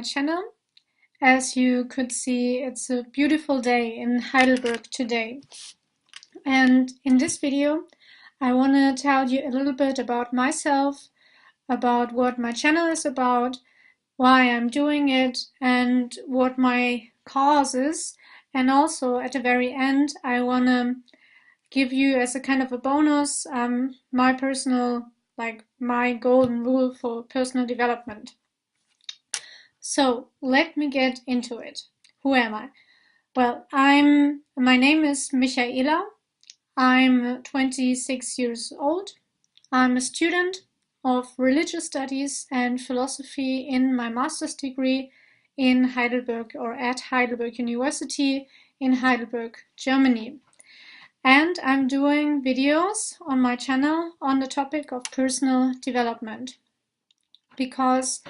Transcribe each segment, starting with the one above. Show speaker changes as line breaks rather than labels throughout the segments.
channel. As you could see, it's a beautiful day in Heidelberg today. And in this video, I want to tell you a little bit about myself, about what my channel is about, why I'm doing it, and what my cause is. And also at the very end, I want to give you as a kind of a bonus my personal, my golden rule for personal development. So let me get into it. Who am I? Well, my name is Michaela. I'm 26 years old. I'm a student of religious studies and philosophy in my master's degree in Heidelberg, or at Heidelberg University in Heidelberg, Germany. And I'm doing videos on my channel on the topic of personal development, because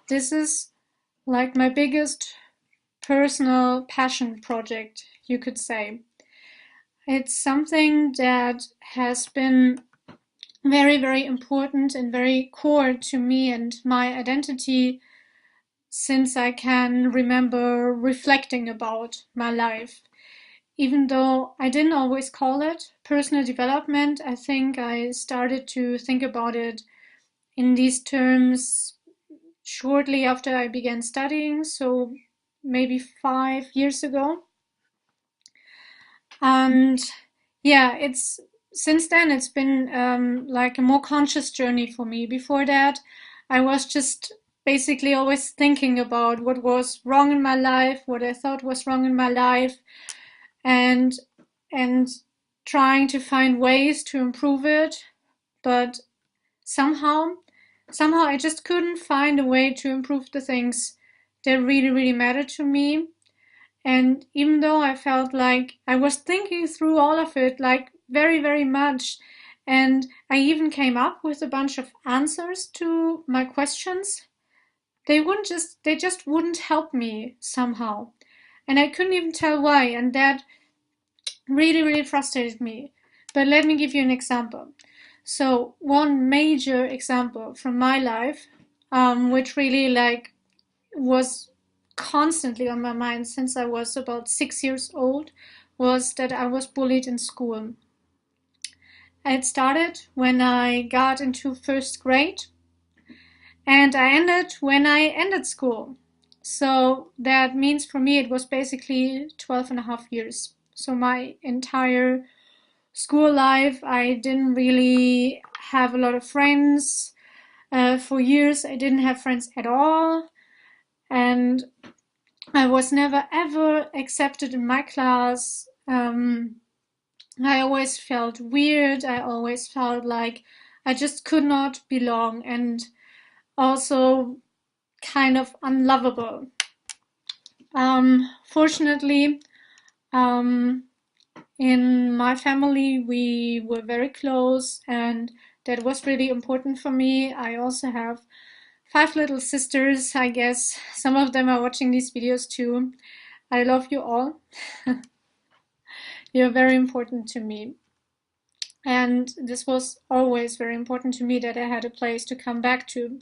this is like my biggest personal passion project, you could say. It's something that has been very, very important and very core to me and my identity since I can remember reflecting about my life. Even though I didn't always call it personal development, I think I started to think about it in these terms shortly after I began studying, so maybe 5 years ago. And yeah, since then it's been like a more conscious journey for me. Before that, I was just basically always thinking about what was wrong in my life, what I thought was wrong in my life, and trying to find ways to improve it. But somehow I just couldn't find a way to improve the things that really, really mattered to me. And even though I felt like I was thinking through all of it, like very, very much, and I even came up with a bunch of answers to my questions, they just wouldn't help me somehow. And I couldn't even tell why, and that really, really frustrated me. But let me give you an example. So one major example from my life, which really was constantly on my mind since I was about 6 years old, was that I was bullied in school. It started when I got into first grade, and I ended when I ended school. So that means for me it was basically 12 and a half years. So my entire school life, I didn't really have a lot of friends. For years, I didn't have friends at all. And I was never ever accepted in my class. I always felt weird. I always felt like I just could not belong, and also kind of unlovable. Fortunately, in my family, we were very close, and that was really important for me. I also have 5 little sisters. I guess some of them are watching these videos too. I love you all. You're very important to me. And this was always very important to me, that I had a place to come back to.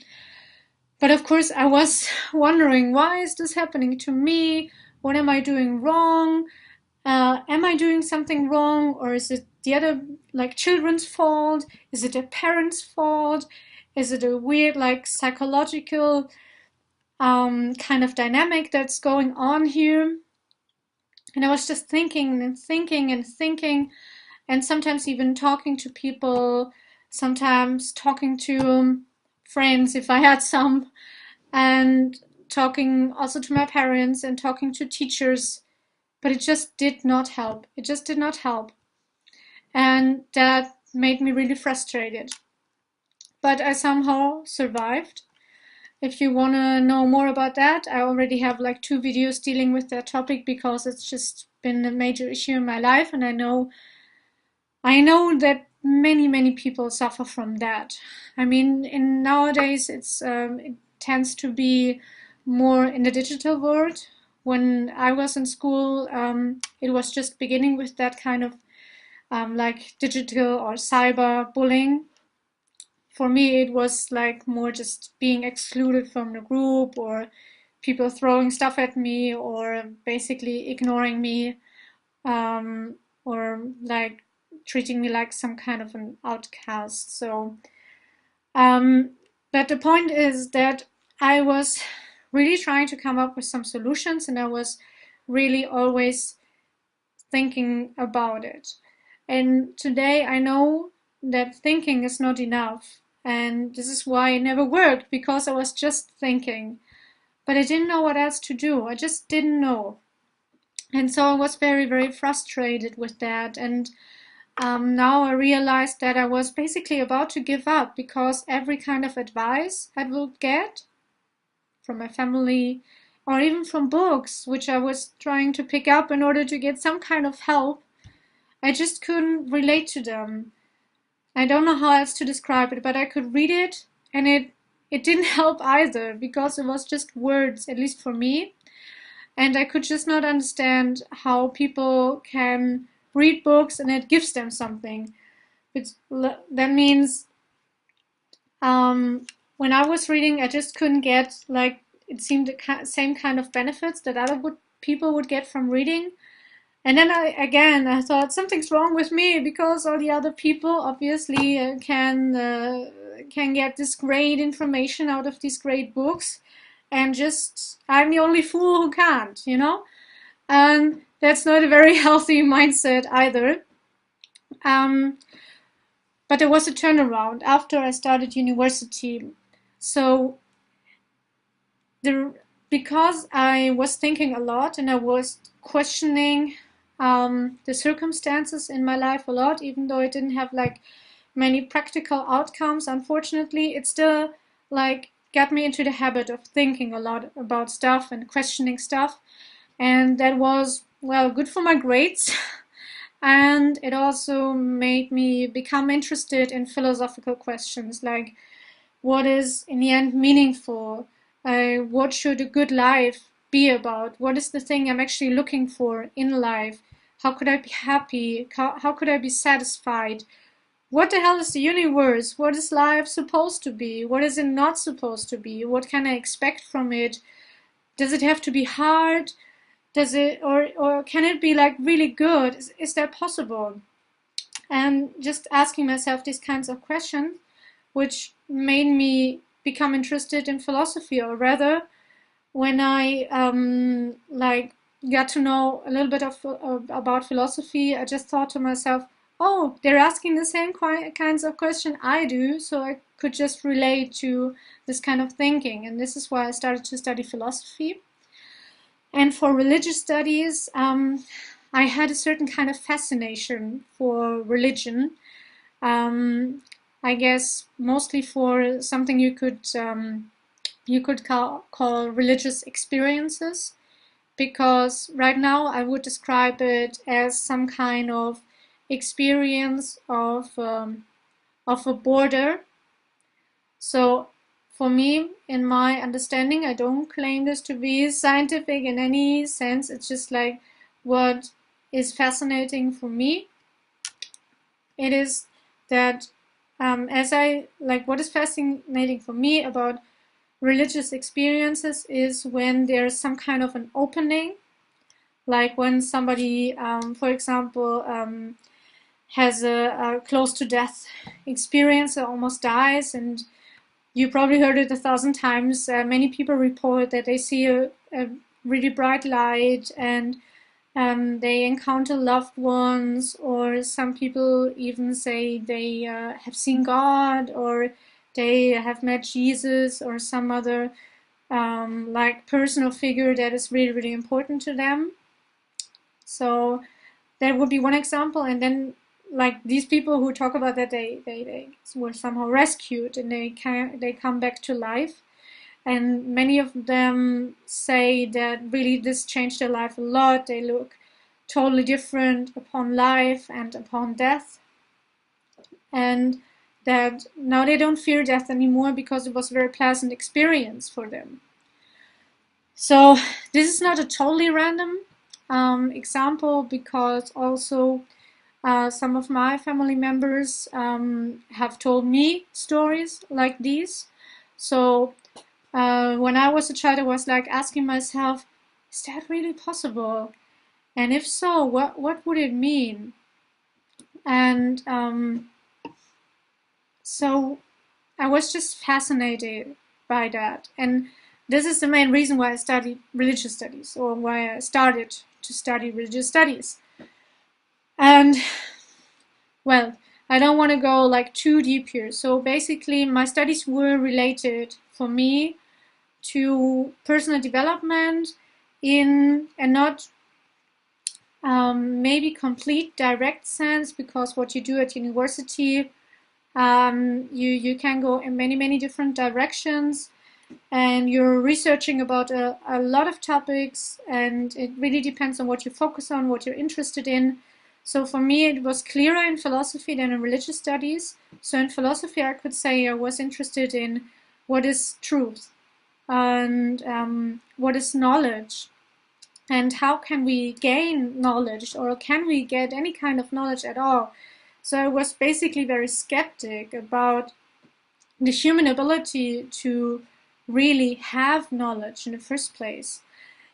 But of course, I was wondering, why is this happening to me? What am I doing wrong? Am I doing something wrong? Or is it the other, children's fault? Is it their parents' fault? Is it a weird, psychological kind of dynamic that's going on here? And I was just thinking and thinking and thinking, and sometimes even talking to people, sometimes talking to friends if I had some, and talking also to my parents and talking to teachers, but it just did not help. It just did not help. And that made me really frustrated. But I somehow survived. If you want to know more about that, I already have 2 videos dealing with that topic, because it's just been a major issue in my life, and I know that many people suffer from that. I mean, nowadays it tends to be more in the digital world. When I was in school, it was just beginning with that kind of digital or cyber bullying. For me, it was more just being excluded from the group, or people throwing stuff at me or basically ignoring me, or like treating me like some kind of an outcast. So, but the point is that I was really trying to come up with some solutions, and I was really always thinking about it. And today I know that thinking is not enough. And this is why it never worked, because I was just thinking. But I didn't know what else to do. I just didn't know. And so I was very, very frustrated with that. And now I realized that I was basically about to give up, because every kind of advice I would get from my family or even from books, which I was trying to pick up in order to get some kind of help, I just couldn't relate to them. I don't know how else to describe it, but I could read it, and it didn't help either, because it was just words, at least for me. And I could just not understand how people can read books and it gives them something. That means when I was reading, I just couldn't get, like, it seemed the same kind of benefits that people would get from reading. And then I thought something's wrong with me, because all the other people obviously can get this great information out of these great books, and just I'm the only fool who can't, you know? And that's not a very healthy mindset either. Um, but there was a turnaround after I started university. So because I was thinking a lot and I was questioning the circumstances in my life a lot, even though it didn't have like many practical outcomes, unfortunately, it still like got me into the habit of thinking a lot about stuff and questioning stuff. And that was, well, good for my grades. And it also made me become interested in philosophical questions like, what is in the end meaningful? What should a good life be about? What is the thing I'm actually looking for in life? How could I be happy? How could I be satisfied? What the hell is the universe? What is life supposed to be? What is it not supposed to be? What can I expect from it? Does it have to be hard? Does it, or can it be like really good? Is that possible? And just asking myself these kinds of questions, which made me become interested in philosophy, or rather, when I like got to know a little bit about philosophy, I just thought to myself, oh, they're asking the same kinds of question I do, so I could just relate to this kind of thinking, and this is why I started to study philosophy. And for religious studies, I had a certain kind of fascination for religion. I guess mostly for something you could call religious experiences, because right now I would describe it as some kind of experience of a border. So for me, in my understanding, I don't claim this to be scientific in any sense. It's just like what is fascinating for me. It is that what is fascinating for me about religious experiences is when there's some kind of an opening, like when somebody, for example, has a close to death experience or almost dies, and you probably heard it 1,000 times. Many people report that they see a really bright light, and they encounter loved ones, or some people even say they have seen God, or they have met Jesus, or some other like personal figure that is really, really important to them. So that would be one example. And then like these people who talk about that they were somehow rescued and they come back to life. And many of them say that really this changed their life a lot. They look totally different upon life and upon death. And that now they don't fear death anymore because it was a very pleasant experience for them. So this is not a totally random example, because also some of my family members have told me stories like these. So When I was a child, I was like asking myself, is that really possible? And if so, what would it mean? And so I was just fascinated by that. And this is the main reason why I studied religious studies, or why I started to study religious studies. And well, I don't want to go like too deep here. So basically, my studies were related for me to personal development in a not maybe complete direct sense, because what you do at university, you can go in many different directions, and you're researching about a lot of topics, and it really depends on what you focus on, what you're interested in. So for me, it was clearer in philosophy than in religious studies. So in philosophy, I could say I was interested in what is truth, and what is knowledge, and how can we gain knowledge, or can we get any kind of knowledge at all. So I was basically very skeptic about the human ability to really have knowledge in the first place.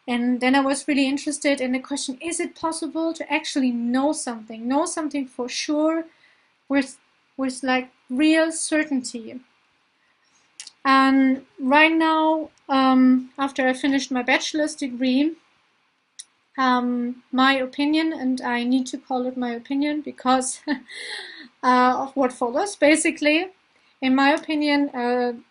And then I was really interested in the question, is it possible to actually know something for sure, with like real certainty? And right now, after I finished my bachelor's degree, my opinion, and I need to call it my opinion because of what follows, basically, in my opinion,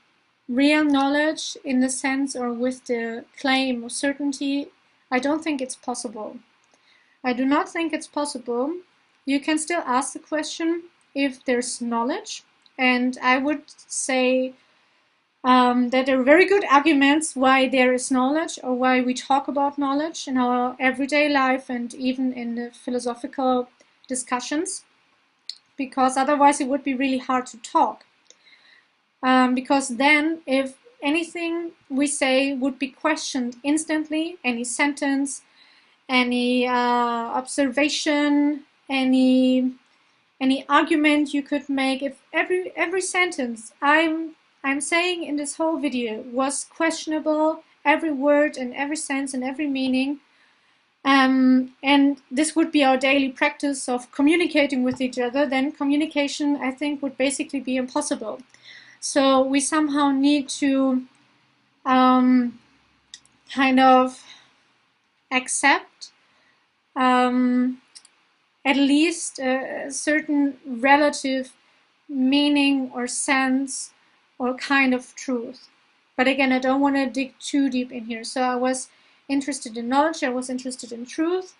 real knowledge in the sense, or with the claim of certainty, I don't think it's possible. I do not think it's possible. You can still ask the question if there's knowledge, and I would say that there are very good arguments why there is knowledge, or why we talk about knowledge in our everyday life and even in the philosophical discussions, because otherwise it would be really hard to talk. Because then, if anything we say would be questioned instantly, any sentence, any observation, any argument you could make, if every sentence I'm saying in this whole video was questionable, every word and every sense and every meaning, and this would be our daily practice of communicating with each other, then communication, I think, would basically be impossible. So we somehow need to kind of accept at least a certain relative meaning or sense or kind of truth. But again, I don't want to dig too deep in here. So I was interested in knowledge, I was interested in truth.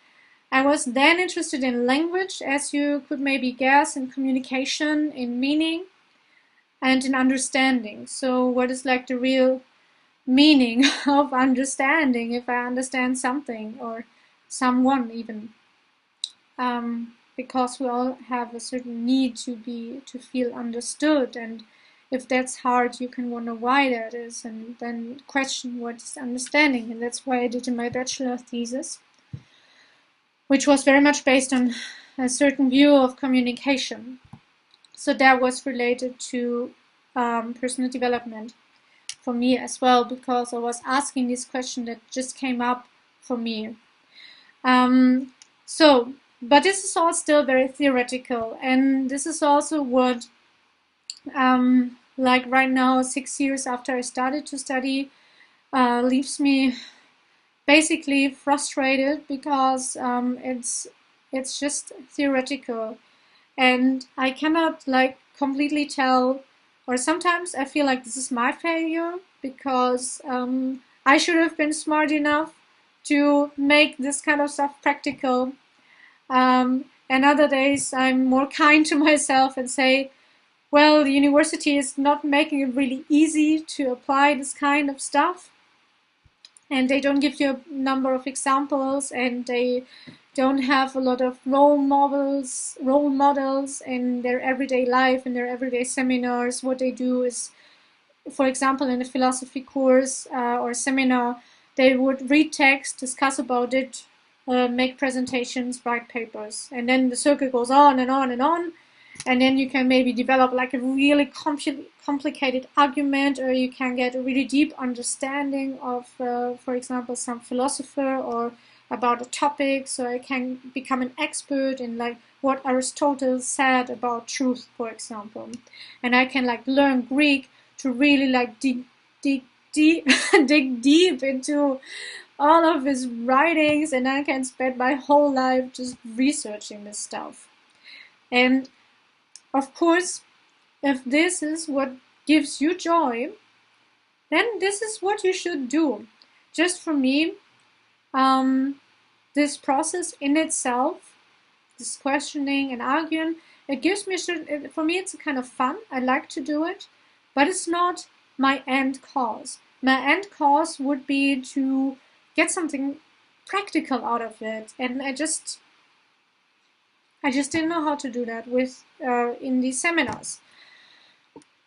I was then interested in language, as you could maybe guess, in communication, in meaning, and in understanding. So what is like the real meaning of understanding, if I understand something or someone even? Because we all have a certain need to feel understood, and if that's hard, you can wonder why that is, and then question what is understanding. And that's why I did in my bachelor thesis, which was very much based on a certain view of communication. So that was related to personal development for me as well, because I was asking this question that just came up for me. But this is all still very theoretical, and this is also what, like right now, 6 years after I started to study, leaves me basically frustrated, because it's just theoretical, and I cannot like completely tell, or sometimes I feel like this is my failure, because I should have been smart enough to make this kind of stuff practical. And other days I'm more kind to myself and say, well, the university is not making it really easy to apply this kind of stuff. And they don't give you a number of examples, and they don't have a lot of role models in their everyday life, in their everyday seminars. What they do is, for example, in a philosophy course or seminar, they would read text, discuss about it, make presentations, write papers, and then the circle goes on and on and on. And then you can maybe develop like a really complicated argument, or you can get a really deep understanding of, for example, some philosopher or about a topic. So I can become an expert in like what Aristotle said about truth, for example. And I can like learn Greek to really like dig deep dig deep into all of his writings, and I can spend my whole life just researching this stuff. And of course, if this is what gives you joy, then this is what you should do. Just for me, this process in itself, this questioning and arguing, it gives me, for me, it's a kind of fun. I like to do it, but it's not my end cause. My end cause would be to get something practical out of it, and I just didn't know how to do that with in these seminars.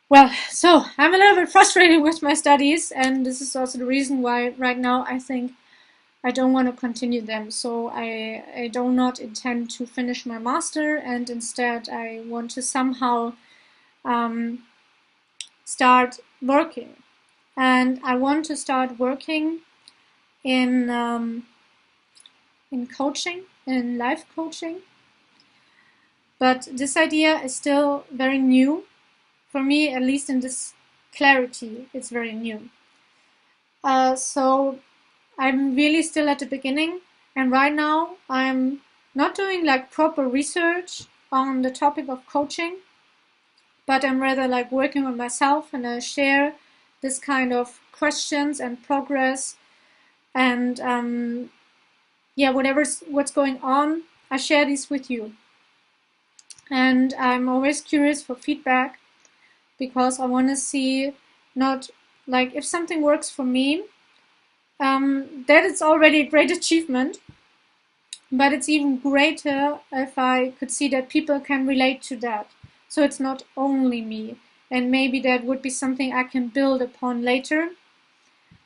Well, so I'm a little bit frustrated with my studies, and this is also the reason why right now I think I don't want to continue them. So I do not intend to finish my master, and instead I want to somehow start working. And I want to start working in coaching, in life coaching. But this idea is still very new. For me, at least in this clarity, it's very new. So I'm really still at the beginning, and right now I'm not doing like proper research on the topic of coaching, but I'm rather like working on myself, and I share this kind of questions and progress, and yeah, what's going on, I share these with you. And I'm always curious for feedback, because I want to see, not like if something works for me, that it's already a great achievement, but it's even greater if I could see that people can relate to that. So it's not only me, and maybe that would be something I can build upon later,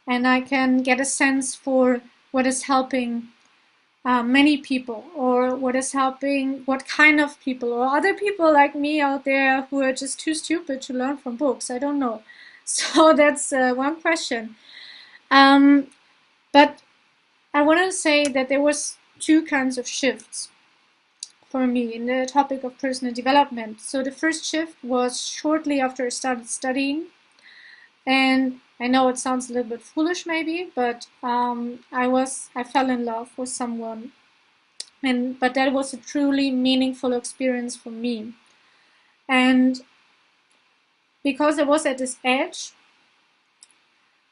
and I can get a sense for what is helping many people, or what is helping what kind of people, or other people like me out there who are just too stupid to learn from books. I don't know. So that's one question. But I want to say that there was two kinds of shifts for me in the topic of personal development. So the first shift was shortly after I started studying, and I know it sounds a little bit foolish maybe, but I fell in love with someone, but that was a truly meaningful experience for me. And because I was at this edge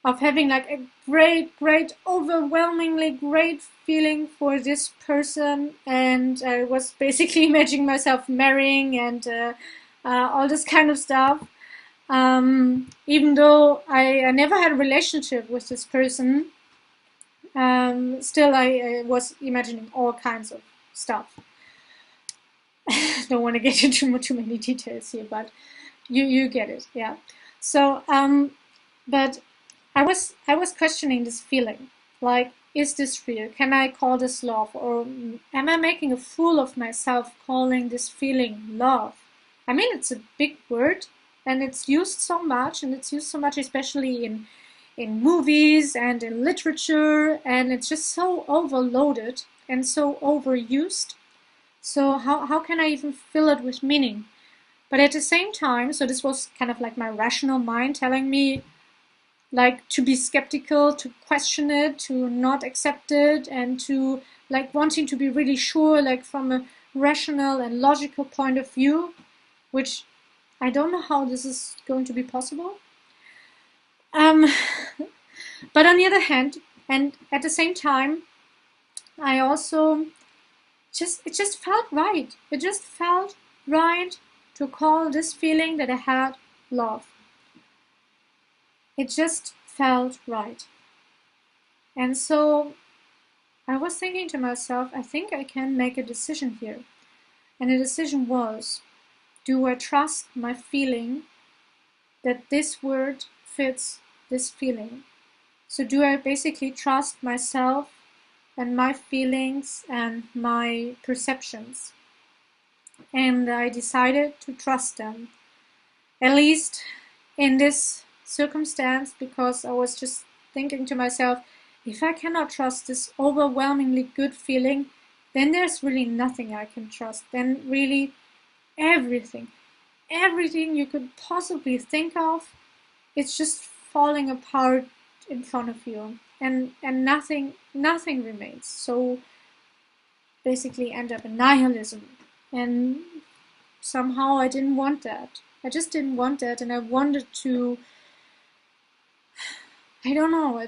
of having like a great, overwhelmingly great feeling for this person, and I was basically imagining myself marrying and all this kind of stuff. Even though I never had a relationship with this person, still I was imagining all kinds of stuff. Don't want to get into too many details here, but you get it, yeah. So, but I was questioning this feeling, like, is this real? Can I call this love, or am I making a fool of myself calling this feeling love? I mean, it's a big word, and it's used so much, especially in movies and in literature, and it's just so overloaded and so overused. So how can I even fill it with meaning? But at the same time, so this was kind of like my rational mind telling me like to be skeptical, to question it, to not accept it, and to like wanting to be really sure, like from a rational and logical point of view, which I don't know how this is going to be possible. But on the other hand, and at the same time, I also it just felt right. It just felt right to call this feeling that I had love. It just felt right. And so I was thinking to myself, I think I can make a decision here. And the decision was, do I trust my feeling that this word fits this feeling? So do I basically trust myself and my feelings and my perceptions? and I decided to trust them, at least in this circumstance, because I was just thinking to myself, if I cannot trust this overwhelmingly good feeling, then there's really nothing I can trust. Then really everything, everything you could possibly think of, it's just falling apart in front of you, and nothing remains. So basically end up in nihilism. And somehow I didn't want that. I just didn't want that, and I wanted to, I don't know,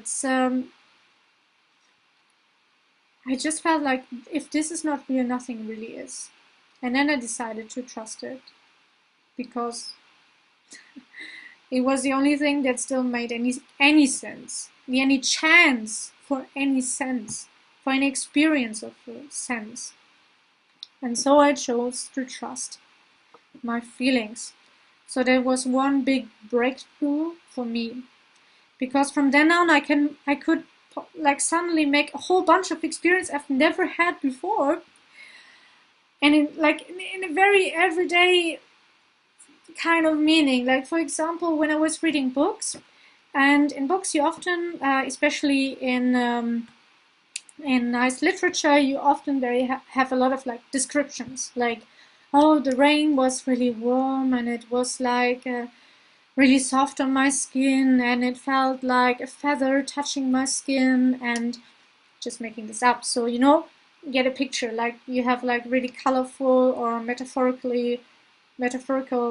I just felt like if this is not real, nothing really is. And then I decided to trust it, because it was the only thing that still made any sense, any chance for any sense, for any experience of sense. And so I chose to trust my feelings. So there was one big breakthrough for me, because from then on I could like suddenly make a whole bunch of experience I've never had before, and in a very everyday kind of meaning. Like, for example, when I was reading books, and in books you often, especially in nice literature, you often have a lot of like descriptions, like, oh, the rain was really warm and it was like really soft on my skin, and it felt like a feather touching my skin, and just making this up. So, get a picture, like you have like really colorful or metaphorical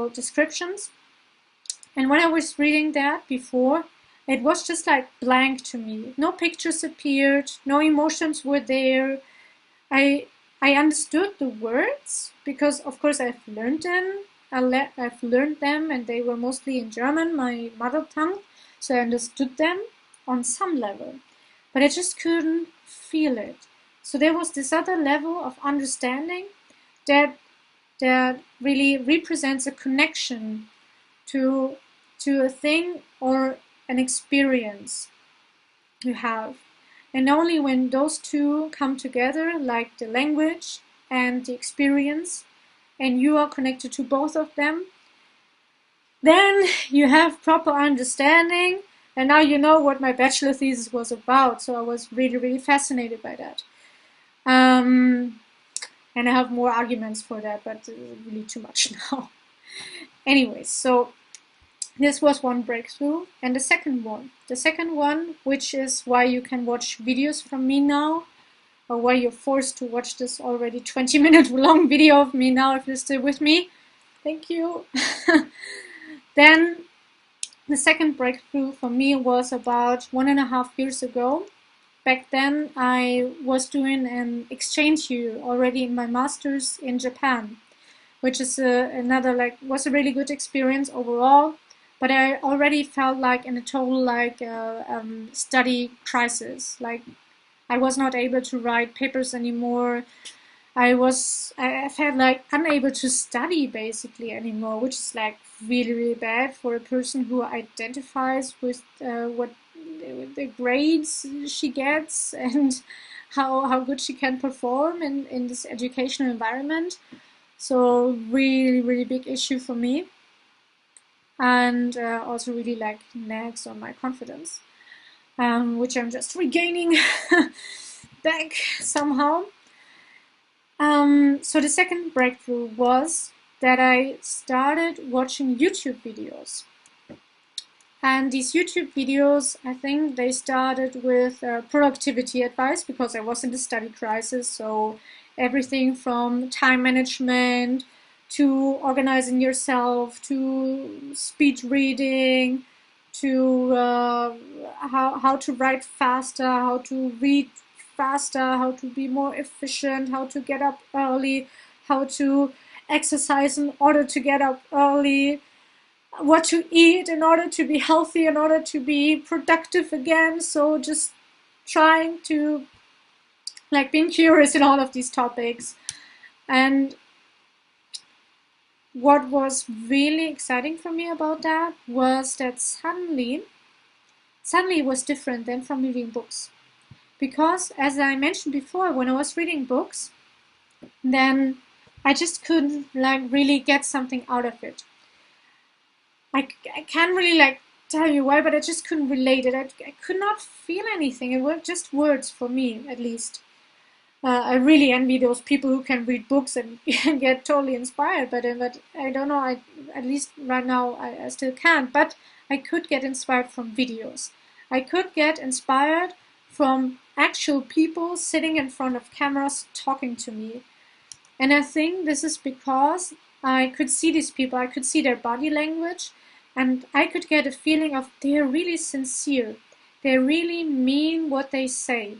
descriptions. And when I was reading that before, it was just like blank to me. No pictures appeared, no emotions were there. I I understood the words because, of course, I've learned them. I've learned them, and they were mostly in German, my mother tongue. So I understood them on some level, but I just couldn't feel it. So there was this other level of understanding that that really represents a connection to a thing or an experience you have. And only when those two come together, like the language and the experience, and you are connected to both of them, then you have proper understanding. And now you know what my bachelor thesis was about. So I was really, really fascinated by that. And I have more arguments for that, but really too much now. Anyways, so this was one breakthrough. And the second one, which is why you can watch videos from me now, or why you're forced to watch this already 20-minute long video of me now if you're still with me. Thank you. Then the second breakthrough for me was about 1.5 years ago. Back then I was doing an exchange year already in my master's in Japan, which is was a really good experience overall. But I already felt like in a total study crisis. Like, I was not able to write papers anymore. I felt like unable to study basically anymore, which is like really, really bad for a person who identifies with what the grades she gets and how good she can perform in this educational environment. So really, really big issue for me, and also really like nags on my confidence, which I'm just regaining back somehow. So the second breakthrough was that I started watching YouTube videos. And these YouTube videos, I think they started with productivity advice, because I was in the study crisis. So everything from time management to organizing yourself to speed reading to how to write faster, how to read faster, how to be more efficient, how to get up early, how to exercise in order to get up early, what to eat in order to be healthy, in order to be productive again. So just trying to like being curious in all of these topics. And what was really exciting for me about that was that suddenly it was different than from reading books. Because as I mentioned before, when I was reading books, then I just couldn't like really get something out of it. I can't really like tell you why, but I just couldn't relate it. I could not feel anything. It were just words for me, at least. I really envy those people who can read books and get totally inspired by them, but I don't know, at least right now I still can't, but I could get inspired from videos. I could get inspired from actual people sitting in front of cameras talking to me. And I think this is because I could see these people, I could see their body language, and I could get a feeling of they're really sincere. They really mean what they say.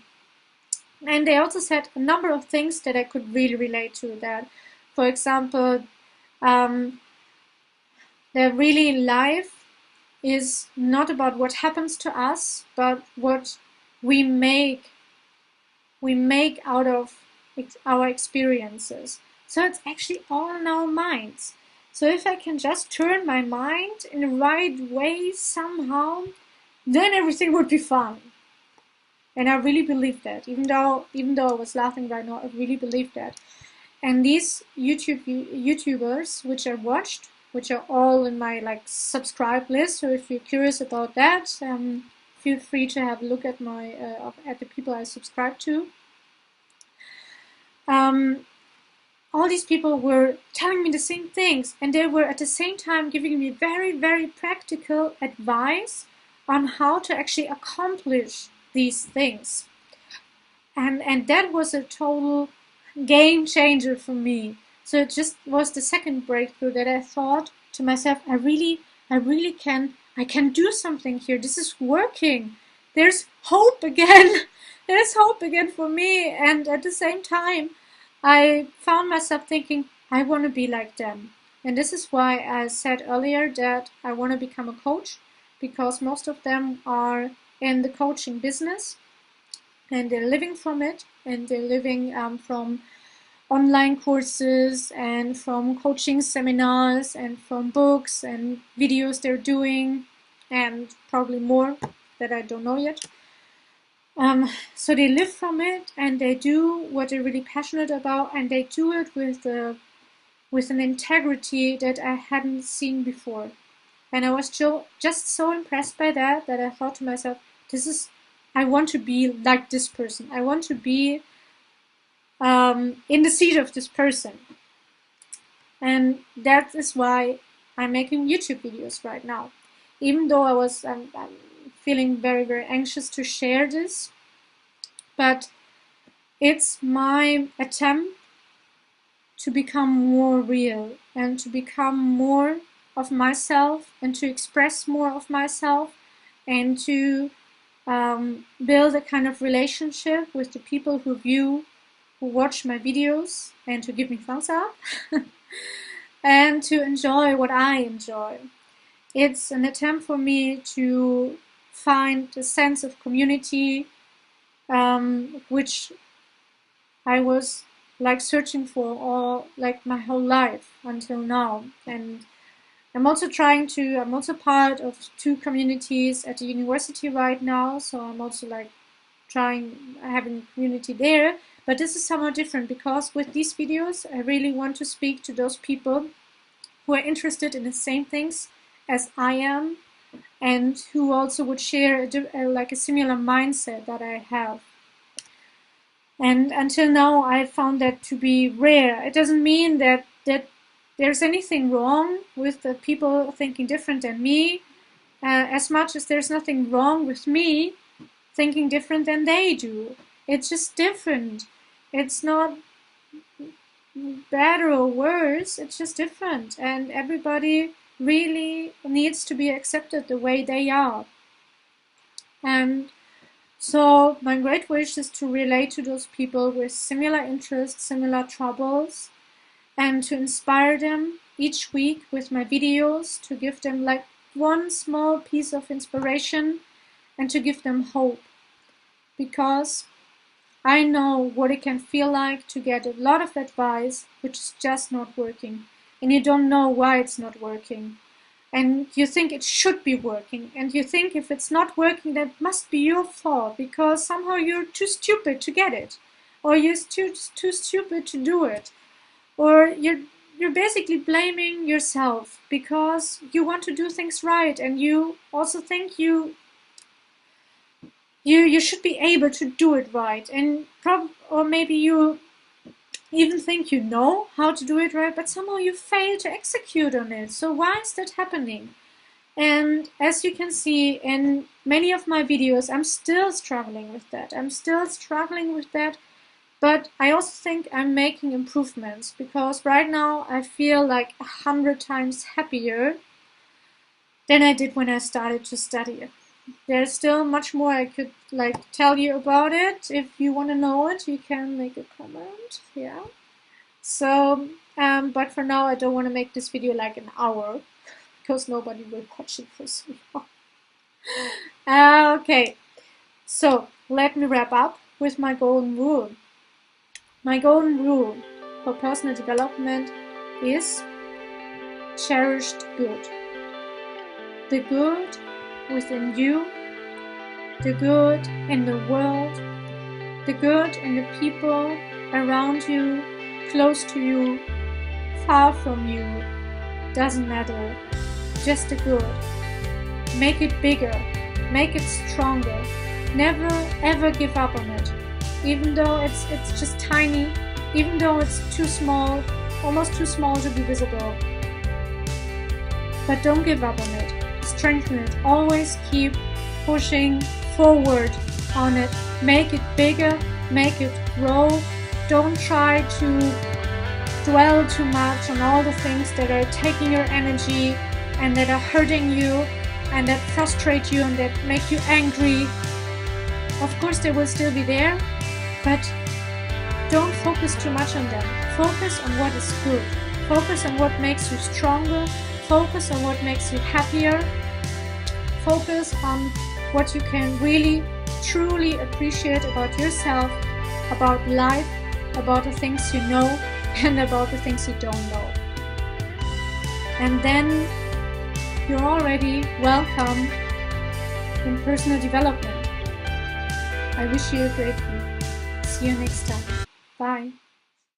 And they also said a number of things that I could really relate to that. For example, that really life is not about what happens to us, but what we make out of our experiences. So it's actually all in our minds. So if I can just turn my mind in the right way somehow, then everything would be fine. And I really believe that, even though I was laughing right now, I really believe that. And these YouTubers, which I watched, which are all in my like subscribe list. So if you're curious about that, feel free to have a look at my at the people I subscribe to. All these people were telling me the same things, and they were at the same time giving me very, very practical advice on how to actually accomplish these things. And that was a total game changer for me. So it just was the second breakthrough that I thought to myself, I can do something here. This is working. There's hope again. There's hope again for me. And at the same time, I found myself thinking, I want to be like them. And this is why I said earlier that I want to become a coach, because most of them are in the coaching business and they're living from it, and they're living from online courses and from coaching seminars and from books and videos they're doing, and probably more that I don't know yet. So they live from it and they do what they're really passionate about, and they do it with an integrity that I hadn't seen before. And I was just so impressed by that I thought to myself, I want to be like this person. I want to be in the seat of this person. And that is why I'm making YouTube videos right now. Even though I'm feeling very, very anxious to share this, but it's my attempt to become more real and to become more of myself and to express more of myself and to build a kind of relationship with the people who watch my videos and to give me thumbs up and to enjoy what I enjoy. It's an attempt for me to find a sense of community, which I was like searching for all like my whole life until now. And I'm also part of 2 communities at the university right now, so I'm also like having a community there. But this is somewhat different, because with these videos I really want to speak to those people who are interested in the same things as I am, and who also would share a similar mindset that I have. And until now I found that to be rare. It doesn't mean that there's anything wrong with the people thinking different than me, as much as there's nothing wrong with me thinking different than they do. It's just different. It's not better or worse, it's just different. And everybody really needs to be accepted the way they are. And so my great wish is to relate to those people with similar interests, similar troubles, and to inspire them each week with my videos, to give them like one small piece of inspiration and to give them hope. Because I know what it can feel like to get a lot of advice which is just not working, and you don't know why it's not working. And you think it should be working, and you think if it's not working, that must be your fault, because somehow you're too stupid to get it, or you're too stupid to do it. or you're basically blaming yourself because you want to do things right, and you also think you should be able to do it right, and or maybe you even think you know how to do it right, but somehow you fail to execute on it. So why is that happening? And as you can see in many of my videos, I'm still struggling with that. But I also think I'm making improvements, because right now I feel like 100 times happier than I did when I started to study. There's still much more I could tell you about it. If you want to know it, you can make a comment. Yeah. So, but for now, I don't want to make this video like an hour, because nobody will watch it for so long. Okay, so let me wrap up with my golden rule. My golden rule for personal development is cherished good. The good within you, the good in the world, the good in the people around you, close to you, far from you, doesn't matter. Just the good. Make it bigger, make it stronger. Never ever give up on it. Even though it's just tiny, even though it's too small, almost too small to be visible. But don't give up on it. Strengthen it. Always keep pushing forward on it. Make it bigger, make it grow. Don't try to dwell too much on all the things that are taking your energy and that are hurting you and that frustrate you and that make you angry. Of course they will still be there, but don't focus too much on them. Focus on what is good. Focus on what makes you stronger. Focus on what makes you happier. Focus on what you can really, truly appreciate about yourself, about life, about the things you know, and about the things you don't know. And then you're already welcome in personal development. I wish you a great week. See you next time. Bye.